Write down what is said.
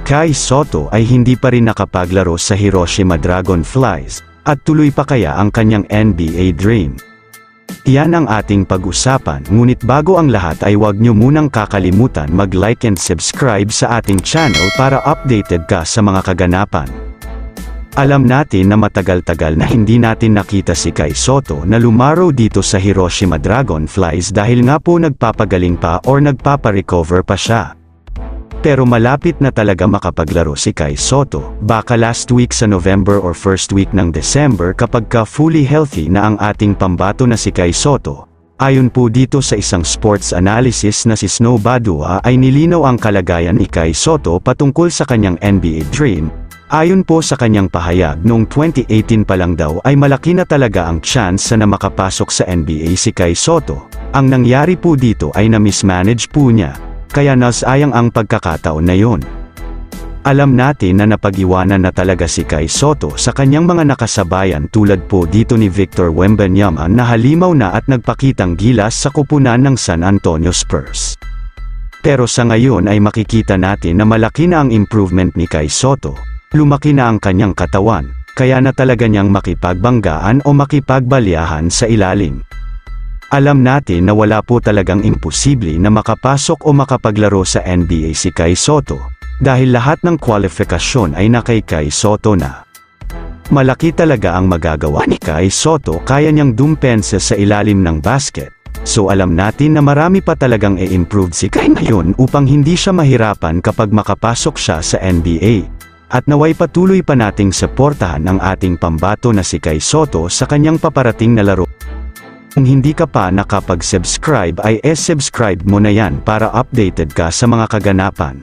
Kai Sotto ay hindi pa rin nakapaglaro sa Hiroshima Dragonflies, at tuloy pa kaya ang kanyang NBA dream? Yan ang ating pag-usapan, ngunit bago ang lahat ay huwag nyo munang kakalimutan mag-like and subscribe sa ating channel para updated ka sa mga kaganapan. Alam natin na matagal-tagal na hindi natin nakita si Kai Sotto na lumaro dito sa Hiroshima Dragonflies dahil nga po nagpapagaling pa or nagpaparecover pa siya. Pero malapit na talaga makapaglaro si Kai Sotto, baka last week sa November or first week ng December kapag ka fully healthy na ang ating pambato na si Kai Sotto. Ayon po dito sa isang sports analysis na si Snow Badua ay nilinaw ang kalagayan ni Kai Sotto patungkol sa kanyang NBA dream. Ayon po sa kanyang pahayag noong 2018 pa lang daw ay malaki na talaga ang chance na makapasok sa NBA si Kai Sotto. Ang nangyari po dito ay na-mismanage po niya. Kaya nasayang ang pagkakataon na yon. Alam natin na napag-iwanan na talaga si Kai Sotto sa kanyang mga nakasabayan tulad po dito ni Victor Wembanyama na halimaw na at nagpakitang gilas sa kupunan ng San Antonio Spurs. Pero sa ngayon ay makikita natin na malaki na ang improvement ni Kai Sotto, lumaki na ang kanyang katawan, kaya na talaga niyang makipagbanggaan o makipagbalyahan sa ilalim. Alam natin na wala po talagang imposible na makapasok o makapaglaro sa NBA si Kai Sotto, dahil lahat ng kwalifikasyon ay na kay Kai Sotto na. Malaki talaga ang magagawa ni Kai Sotto, kaya niyang dumpensa sa ilalim ng basket, so alam natin na marami pa talagang i-improve si Kai ngayon upang hindi siya mahirapan kapag makapasok siya sa NBA. At naway patuloy pa nating suportahan ang ating pambato na si Kai Sotto sa kanyang paparating na laro. Kung hindi ka pa nakapag-subscribe ay subscribe mo na yan para updated ka sa mga kaganapan.